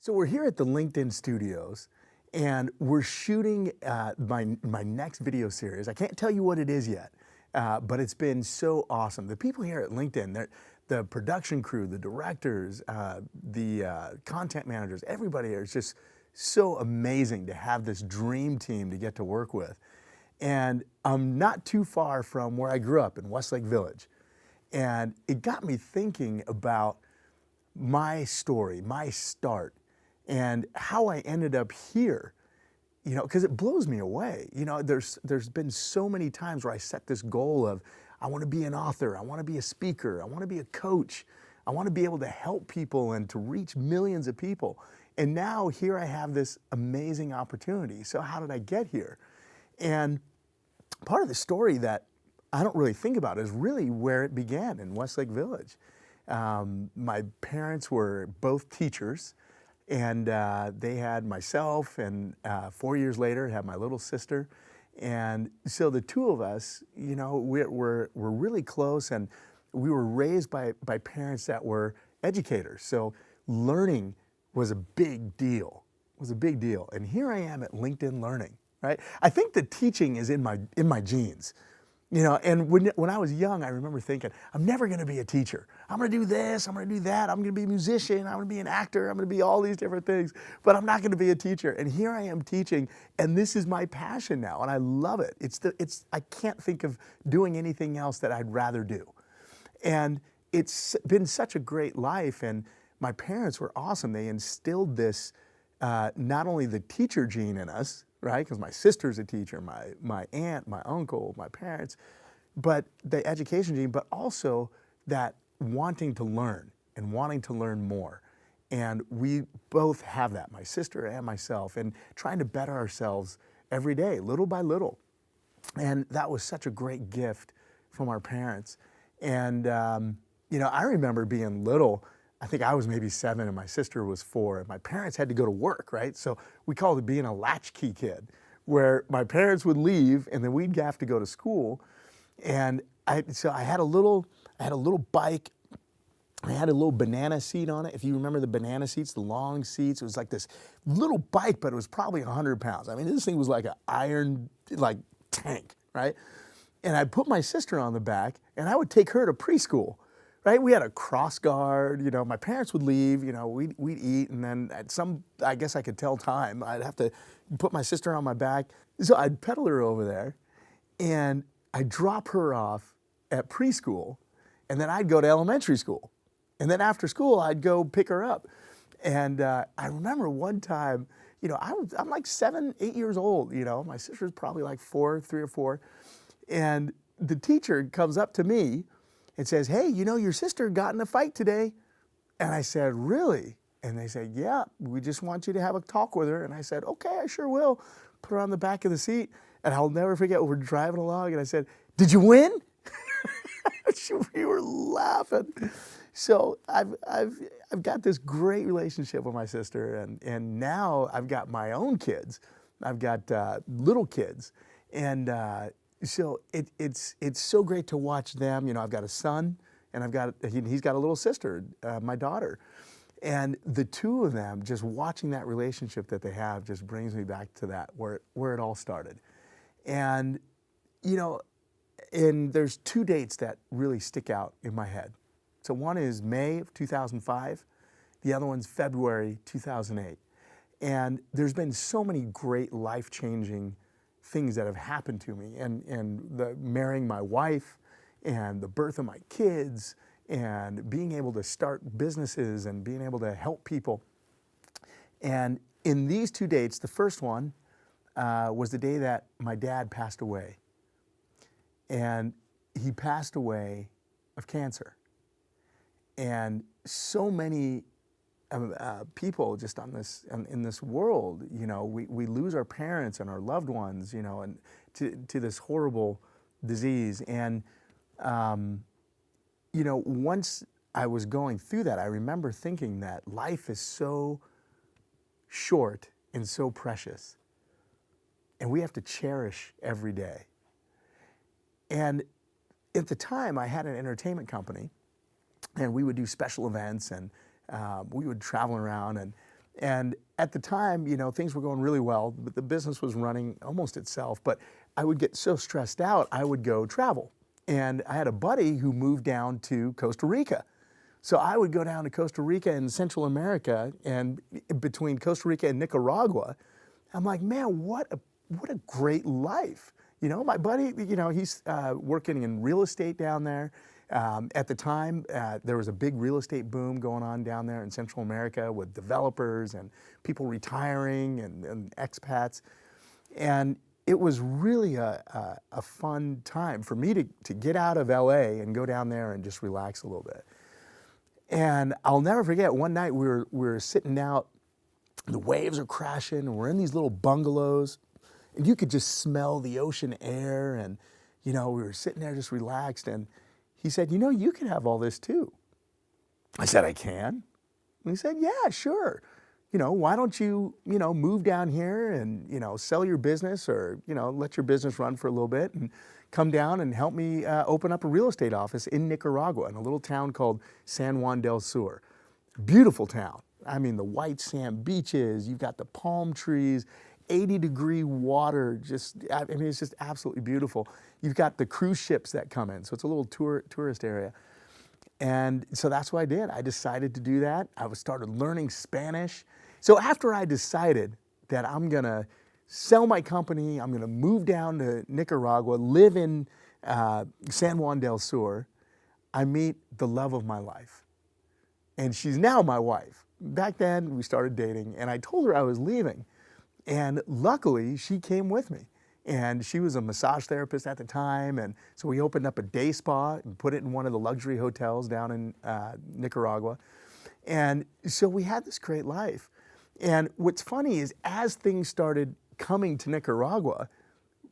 So we're here at the LinkedIn studios, and we're shooting my next video series. I can't tell you what it is yet, but it's been so awesome. The people here at LinkedIn, the production crew, the directors, the content managers, everybody here is just so amazing to have this dream team to get to work with. And I'm not too far from where I grew up in Westlake Village. And it got me thinking about my story, my start, and how I ended up here, because it blows me away. There's been so many times where I set this goal of, I want to be an author, I want to be a speaker, I want to be a coach, I want to be able to help people and to reach millions of people. And now here I have this amazing opportunity. So how did I get here? And part of the story that I don't really think about is really where it began in Westlake Village. My parents were both teachers, and they had myself, and 4 years later had my little sister. And so the two of us, we're really close, and we were raised by parents that were educators. So learning was a big deal, And here I am at LinkedIn Learning, right? I think the teaching is in my genes. And when I was young, I remember thinking, I'm never going to be a teacher. I'm going to do this, I'm going to do that, I'm going to be a musician, I'm going to be an actor, I'm going to be all these different things, but I'm not going to be a teacher. And here I am teaching, and this is my passion now, and I love it. I can't think of doing anything else that I'd rather do. And it's been such a great life, and my parents were awesome. They instilled this, not only the teacher gene in us, right? Because my sister's a teacher, my aunt, my uncle, my parents, but the education gene, but also that wanting to learn and wanting to learn more. And we both have that, my sister and myself, and trying to better ourselves every day, little by little. And that was such a great gift from our parents. And, I remember being little. I think I was maybe 7 and my sister was 4, and my parents had to go to work, right? So we called it being a latchkey kid, where my parents would leave and then we'd have to go to school. And I had a little bike. I had a little banana seat on it. If you remember the banana seats, the long seats, it was like this little bike, but it was probably 100 pounds. I mean, this thing was like an iron, tank, right? And I'd put my sister on the back and I would take her to preschool. Right, we had a cross guard. My parents would leave. We'd eat, and then I guess I could tell time. I'd have to put my sister on my back, so I'd pedal her over there, and I'd drop her off at preschool, and then I'd go to elementary school, and then after school I'd go pick her up. And I remember one time, I'm like 7, 8 years old. My sister's probably like 3 or 4, and the teacher comes up to me. It says, hey, your sister got in a fight today. And I said, really? And they said, yeah, we just want you to have a talk with her. And I said, okay, I sure will. Put her on the back of the seat. And I'll never forget, we're driving along, and I said, did you win? We were laughing. So I've got this great relationship with my sister, and now I've got my own kids. I've got little kids. And so it's so great to watch them. I've got a son, and he's got a little sister, my daughter. And the two of them, just watching that relationship that they have just brings me back to that, where it all started. And, and there's 2 dates that really stick out in my head. So one is May of 2005. The other one's February 2008. And there's been so many great life-changing things that have happened to me, and the marrying my wife, and the birth of my kids, and being able to start businesses and being able to help people. And in these 2 dates, the first one was the day that my dad passed away. And he passed away of cancer. And so many people just in this world, we lose our parents and our loved ones, and to this horrible disease. And, once I was going through that, I remember thinking that life is so short and so precious, and we have to cherish every day. And at the time, I had an entertainment company, and we would do special events, and we would travel around, and And at the time, you know, things were going really well, but the business was running almost itself. But I would get so stressed out, I would go travel. And I had a buddy who moved down to Costa Rica. So I would go down to Costa Rica in Central America, and between Costa Rica and Nicaragua, I'm like, man, what a great life. You know, my buddy, you know, he's working in real estate down there. At the time, there was a big real estate boom going on down there in Central America with developers and people retiring and expats. And it was really a fun time for me to get out of LA and go down there and just relax a little bit. And I'll never forget, one night we were sitting out, the waves are crashing, and we're in these little bungalows, and you could just smell the ocean air, and you know, we were sitting there just relaxed, and he said, you know, you can have all this too. I said, I can? And he said, yeah, sure. You know, why don't you, you know, move down here and, you know, sell your business, or, you know, let your business run for a little bit and come down and help me open up a real estate office in Nicaragua in a little town called San Juan del Sur. Beautiful town. I mean, the white sand beaches, you've got the palm trees, 80-degree water, I mean, it's just absolutely beautiful. You've got the cruise ships that come in, so it's a little tourist area. And so that's what I did. I decided to do that. I started learning Spanish. So after I decided that I'm gonna sell my company, I'm gonna move down to Nicaragua, live in San Juan del Sur, I meet the love of my life. And she's now my wife. Back then, we started dating, and I told her I was leaving. And luckily, she came with me. And she was a massage therapist at the time, and so we opened up a day spa and put it in one of the luxury hotels down in Nicaragua. And so we had this great life. And what's funny is, as things started coming to Nicaragua,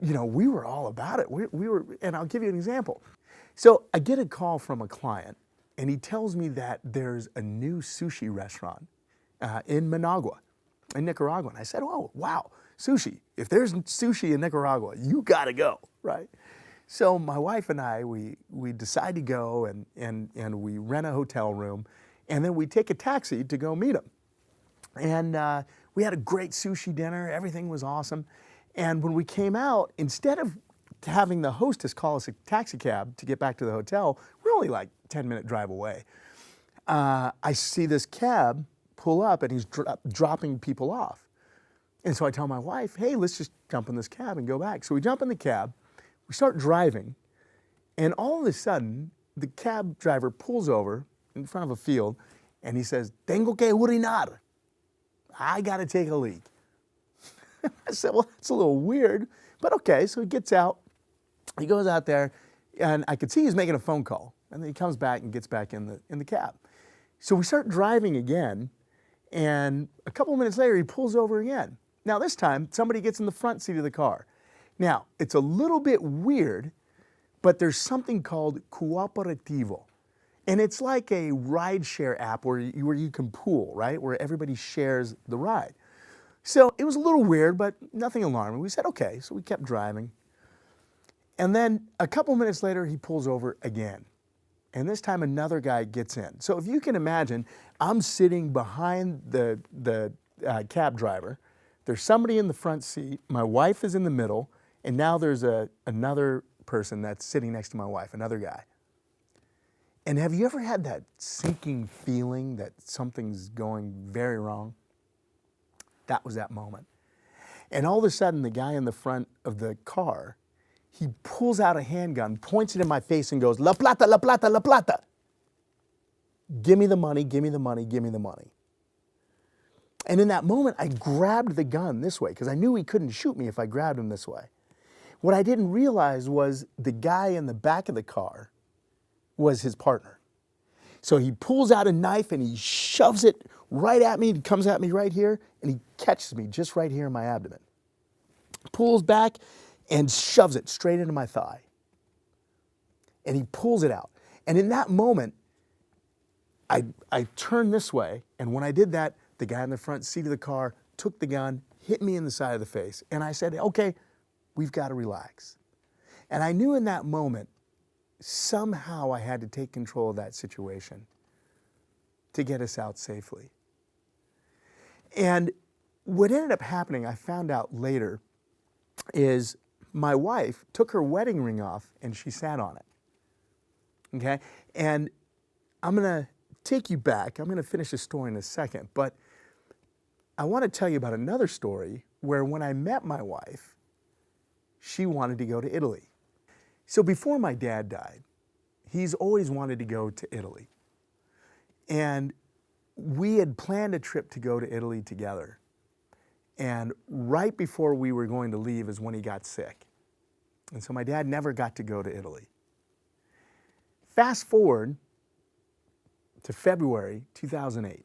you know, we were all about it. We were, and I'll give you an example. So I get a call from a client, and he tells me that there's a new sushi restaurant in Managua, in Nicaragua. And I said, oh, wow, sushi. If there's sushi in Nicaragua, you gotta go, right? So my wife and I, we decide to go, and we rent a hotel room, and then we take a taxi to go meet him. And we had a great sushi dinner. Everything was awesome. And when we came out, instead of having the hostess call us a taxi cab to get back to the hotel, we're only like 10-minute drive away. I see this cab pull up, and he's dropping people off. And so I tell my wife, hey, let's just jump in this cab and go back. So we jump in the cab, we start driving, and all of a sudden, the cab driver pulls over in front of a field, and he says, tengo que urinar. I gotta take a leak. I said, well, that's a little weird, but okay. So he gets out, he goes out there, and I could see he's making a phone call, and then he comes back and gets back in the cab. So we start driving again, and a couple of minutes later, he pulls over again. Now this time, somebody gets in the front seat of the car. Now, it's a little bit weird, but there's something called cooperativo. And it's like a rideshare app where you can pool, right? Where everybody shares the ride. So it was a little weird, but nothing alarming. We said, okay, so we kept driving. And then a couple minutes later, he pulls over again. And this time another guy gets in. So if you can imagine, I'm sitting behind the cab driver. There's somebody in the front seat. My wife is in the middle. And now there's another person that's sitting next to my wife, another guy. And have you ever had that sinking feeling that something's going very wrong? That was that moment. And all of a sudden, the guy in the front of the car, he pulls out a handgun, points it in my face, and goes, La plata, la plata, la plata. Give me the money, give me the money, give me the money. And in that moment, I grabbed the gun this way, because I knew he couldn't shoot me if I grabbed him this way. What I didn't realize was the guy in the back of the car was his partner. So he pulls out a knife and he shoves it right at me, and comes at me right here, and he catches me just right here in my abdomen. Pulls back and shoves it straight into my thigh. And he pulls it out. And in that moment, I turned this way, and when I did that, the guy in the front seat of the car took the gun, hit me in the side of the face, and I said, okay, we've got to relax. And I knew in that moment, somehow I had to take control of that situation to get us out safely. And what ended up happening, I found out later, is my wife took her wedding ring off and she sat on it. Okay? And I'm going to take you back. I'm going to finish the story in a second, but I want to tell you about another story where when I met my wife, she wanted to go to Italy. So before my dad died, he's always wanted to go to Italy. And we had planned a trip to go to Italy together. And right before we were going to leave is when he got sick. And so my dad never got to go to Italy. Fast forward to February 2008.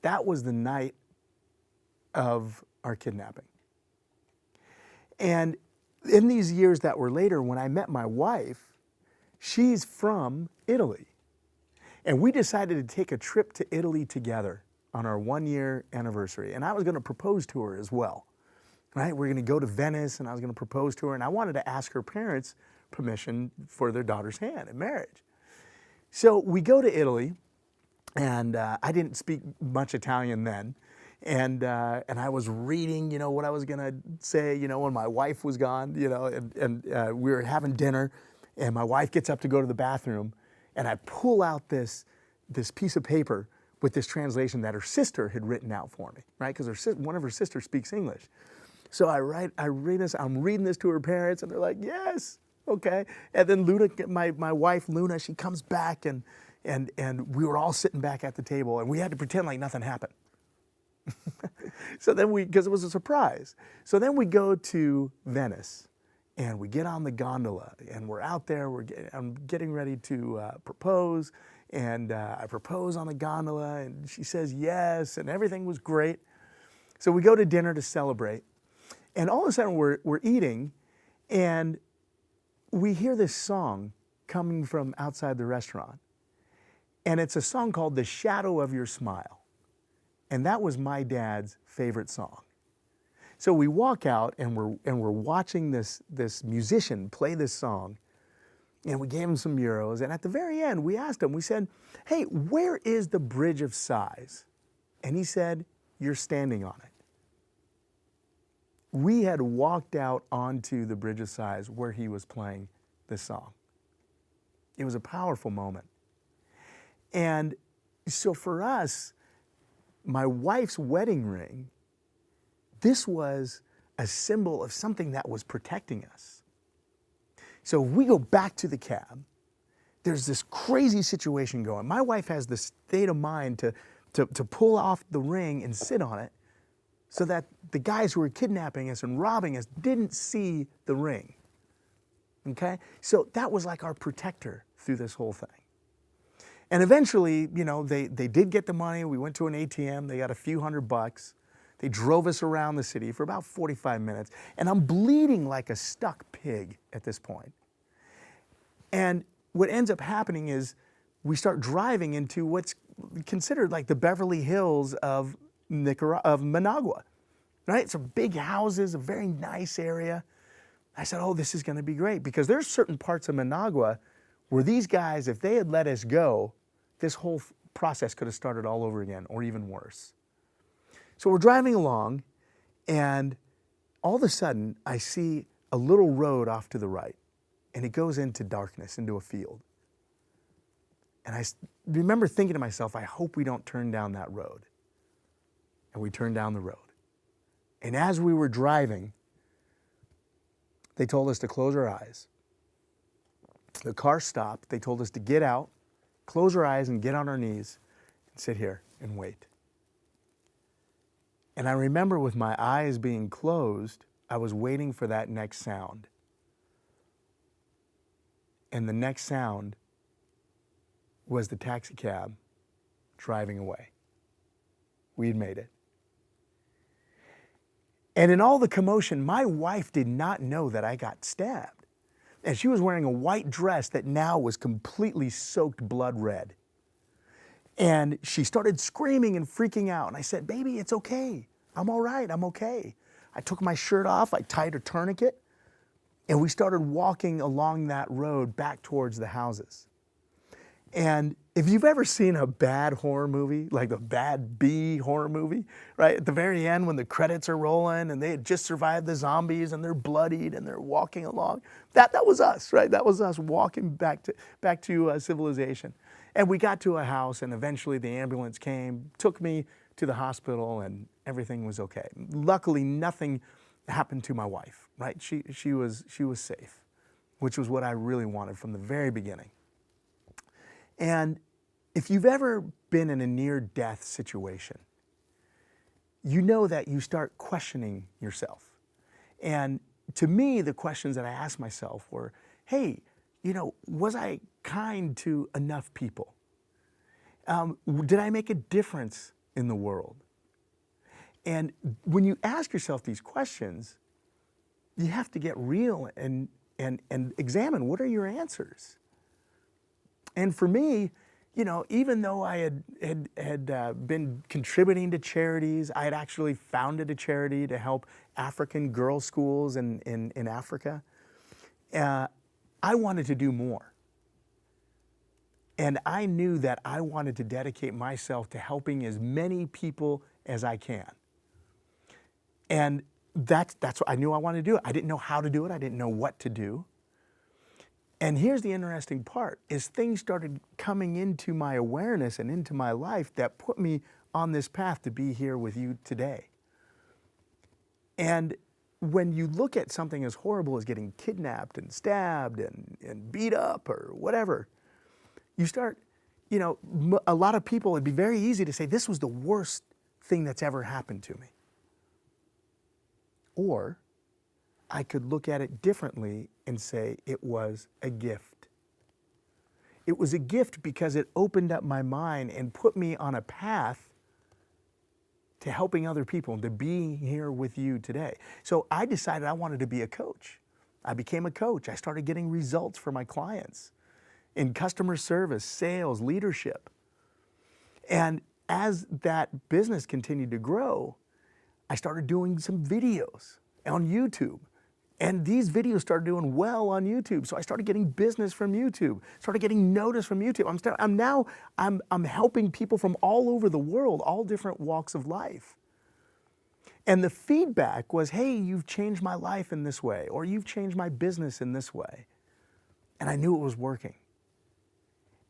That was the night of our kidnapping. And in these years that were later, when I met my wife, she's from Italy. And we decided to take a trip to Italy together on our 1-year anniversary. And I was going to propose to her as well, right? We're going to go to Venice and I was going to propose to her. And I wanted to ask her parents permission for their daughter's hand in marriage. So we go to Italy, and I didn't speak much Italian then. And I was reading, what I was going to say, when my wife was gone, and we were having dinner, and my wife gets up to go to the bathroom, and I pull out this piece of paper with this translation that her sister had written out for me, right? Because one of her sisters speaks English. So I'm reading this to her parents, and they're like, yes, okay. And then Luna, my wife Luna, she comes back, and we were all sitting back at the table, and we had to pretend like nothing happened. So then because it was a surprise. So then we go to Venice, and we get on the gondola, and we're out there. I'm getting ready to propose, and I propose on the gondola, and she says yes, and everything was great. So we go to dinner to celebrate, and all of a sudden we're eating, and we hear this song coming from outside the restaurant, and it's a song called "The Shadow of Your Smile." And that was my dad's favorite song. So we walk out and we're watching this musician play this song, and we gave him some euros. And at the very end, we asked him, we said, hey, where is the Bridge of Sighs? And he said, you're standing on it. We had walked out onto the Bridge of Sighs where he was playing this song. It was a powerful moment. And so for us, my wife's wedding ring, this was a symbol of something that was protecting us. So we go back to the cab. There's this crazy situation going. My wife has the state of mind to pull off the ring and sit on it so that the guys who were kidnapping us and robbing us didn't see the ring. Okay? So that was like our protector through this whole thing. And eventually, they did get the money. We went to an ATM. They got a few $100. They drove us around the city for about 45 minutes. And I'm bleeding like a stuck pig at this point. And what ends up happening is we start driving into what's considered like the Beverly Hills of Managua, right? Some big houses, a very nice area. I said, oh, this is going to be great, because there's certain parts of Managua where these guys, if they had let us go, this whole process could have started all over again, or even worse. So we're driving along, and all of a sudden, I see a little road off to the right, and it goes into darkness, into a field. And I remember thinking to myself, I hope we don't turn down that road. And we turned down the road. And as we were driving, they told us to close our eyes. The car stopped. They told us to get out, close our eyes, and get on our knees and sit here and wait. And I remember with my eyes being closed, I was waiting for that next sound. And the next sound was the taxi cab driving away. We had made it. And in all the commotion, my wife did not know that I got stabbed. And she was wearing a white dress that now was completely soaked blood red. And she started screaming and freaking out. And I said, baby, it's okay. I'm all right. I'm okay. I took my shirt off. I tied a tourniquet. And we started walking along that road back towards the houses. And if you've ever seen a bad horror movie, like a bad B horror movie, right? At the very end when the credits are rolling and they had just survived the zombies and they're bloodied and they're walking along, that was us, right? That was us walking back to civilization. And we got to a house and eventually the ambulance came, took me to the hospital and everything was okay. Luckily, nothing happened to my wife, right? She was safe, which was what I really wanted from the very beginning. And if you've ever been in a near-death situation, you know that you start questioning yourself. And to me, the questions that I asked myself were, hey, was I kind to enough people? Did I make a difference in the world? And when you ask yourself these questions, you have to get real and examine what are your answers. And for me, even though I had been contributing to charities, I had actually founded a charity to help African girls' schools in Africa. I wanted to do more. And I knew that I wanted to dedicate myself to helping as many people as I can. And that's what I knew I wanted to do. I didn't know how to do it. I didn't know what to do. And here's the interesting part, is things started coming into my awareness and into my life that put me on this path to be here with you today. And when you look at something as horrible as getting kidnapped and stabbed and beat up or whatever, you start, a lot of people, it'd be very easy to say, this was the worst thing that's ever happened to me. Or I could look at it differently and say it was a gift. It was a gift because it opened up my mind and put me on a path to helping other people and to being here with you today. So I decided I wanted to be a coach. I became a coach. I started getting results for my clients in customer service, sales, leadership. And as that business continued to grow, I started doing some videos on YouTube. And these videos started doing well on YouTube. So I started getting business from YouTube, started getting notice from YouTube. I'm helping people from all over the world, all different walks of life. And the feedback was, hey, you've changed my life in this way, or you've changed my business in this way. And I knew it was working.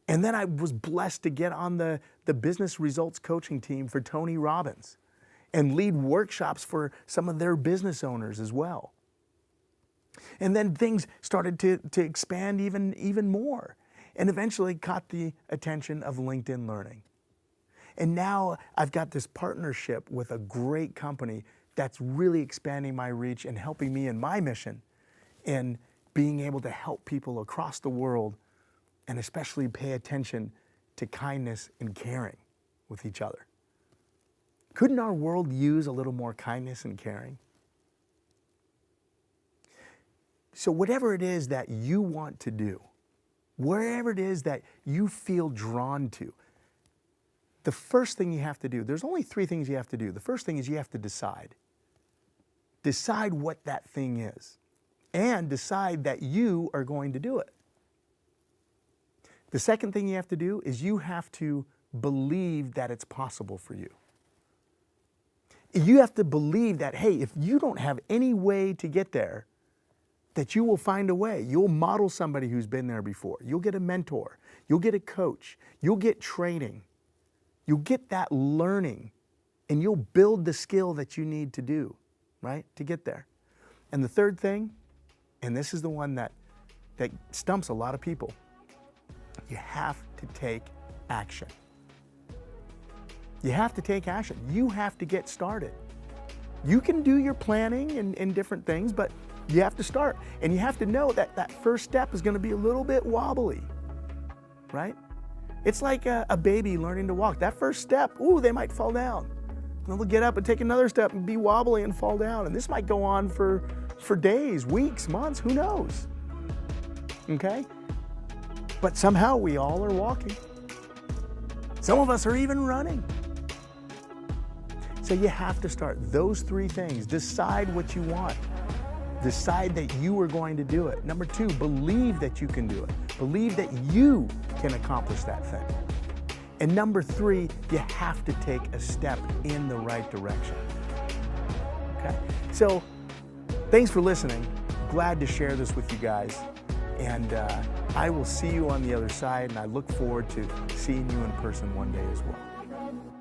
And then I was blessed to get on the business results coaching team for Tony Robbins and lead workshops for some of their business owners as well. And then things started to expand even more and eventually caught the attention of LinkedIn Learning. And now I've got this partnership with a great company that's really expanding my reach and helping me in my mission in being able to help people across the world and especially pay attention to kindness and caring with each other. Couldn't our world use a little more kindness and caring? So whatever it is that you want to do, wherever it is that you feel drawn to, the first thing you have to do, there's only 3 things you have to do. The first thing is you have to decide. Decide what that thing is and decide that you are going to do it. The second thing you have to do is you have to believe that it's possible for you. You have to believe that, hey, if you don't have any way to get there, that you will find a way. You'll model somebody who's been there before. You'll get a mentor. You'll get a coach. You'll get training. You'll get that learning, and you'll build the skill that you need to do, right, to get there. And the third thing, and this is the one that stumps a lot of people, you have to take action. You have to take action. You have to get started. You can do your planning and different things, but you have to start. And you have to know that that first step is going to be a little bit wobbly, right? It's like a baby learning to walk. That first step, they might fall down. And they'll get up and take another step and be wobbly and fall down. And this might go on for days, weeks, months, who knows? Okay? But somehow we all are walking. Some of us are even running. So you have to start those 3 things. Decide what you want. decide that you are going to do it. Number two, believe that you can do it. Believe that you can accomplish that thing. And number three, you have to take a step in the right direction. Okay? So, thanks for listening. Glad to share this with you guys. And I will see you on the other side, and I look forward to seeing you in person one day as well.